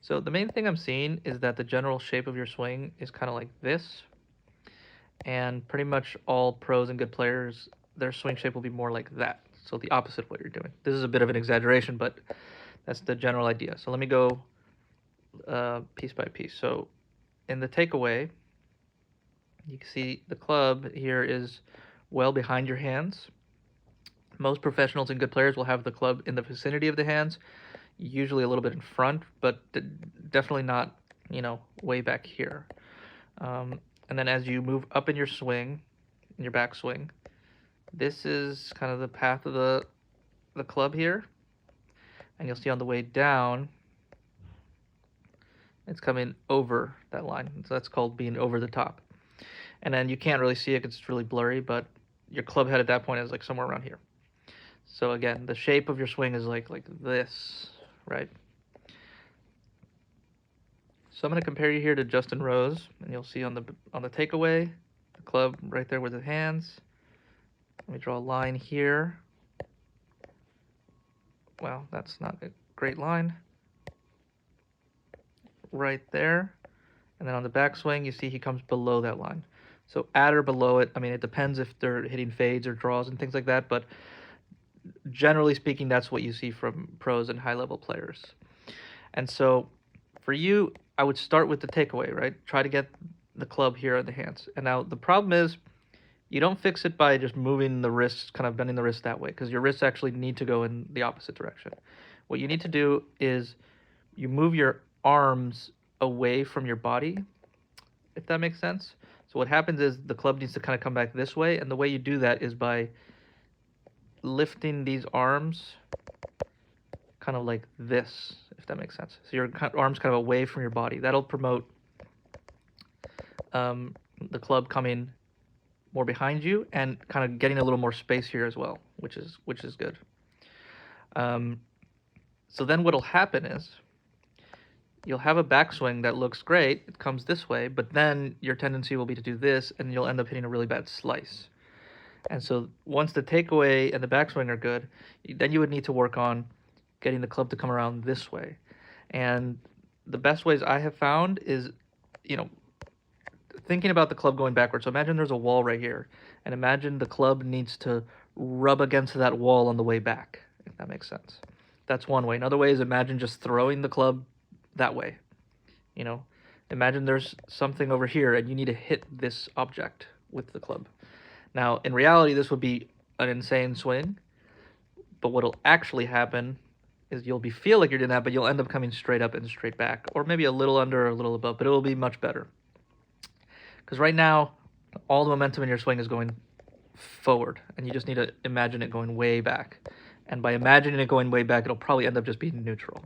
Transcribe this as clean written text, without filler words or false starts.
So the main thing I'm seeing is that the general shape of your swing is kind of like this, and pretty much all pros and good players, their swing shape will be more like that. So the opposite of what you're doing. This is a bit of an exaggeration, but that's the general idea. So let me go piece by piece. So in the takeaway, you can see the club here is well behind your hands. Most professionals and good players will have the club in the vicinity of the hands, usually a little bit in front, but definitely not, way back here. And then as you move up in your swing, in your backswing, this is kind of the path of the club here. And you'll see on the way down, it's coming over that line. So that's called being over the top. And then you can't really see it because it's really blurry, but your club head at that point is like somewhere around here. So again, the shape of your swing is like this, right? So I'm going to compare you here to Justin Rose, and you'll see on the takeaway, the club right there with the hands. Let me draw a line here. Well, that's not a great line. Right there. And then on the backswing, you see he comes below that line. So at or below it, I mean, it depends if they're hitting fades or draws and things like that, but generally speaking, that's what you see from pros and high-level players. And so for you, I would start with the takeaway, right? Try to get the club here in the hands. And now the problem is you don't fix it by just moving the wrists, kind of bending the wrist that way, because your wrists actually need to go in the opposite direction. What you need to do is you move your arms away from your body, if that makes sense. So what happens is the club needs to kind of come back this way, and the way you do that is by lifting these arms kind of like this, if that makes sense. So your arms kind of away from your body. That'll promote the club coming more behind you and kind of getting a little more space here as well, which is good. So then what'll happen is you'll have a backswing that looks great. It comes this way, but then your tendency will be to do this, and you'll end up hitting a really bad slice. And so once the takeaway and the backswing are good, then you would need to work on getting the club to come around this way. And the best ways I have found is, thinking about the club going backwards. So imagine there's a wall right here, and imagine the club needs to rub against that wall on the way back, if that makes sense. That's one way. Another way is imagine just throwing the club that way. Imagine there's something over here and you need to hit this object with the club. Now, in reality, this would be an insane swing, but what'll actually happen is you'll feel like you're doing that, but you'll end up coming straight up and straight back, or maybe a little under or a little above, but it will be much better. Because right now, all the momentum in your swing is going forward, and you just need to imagine it going way back. And by imagining it going way back, it'll probably end up just being neutral.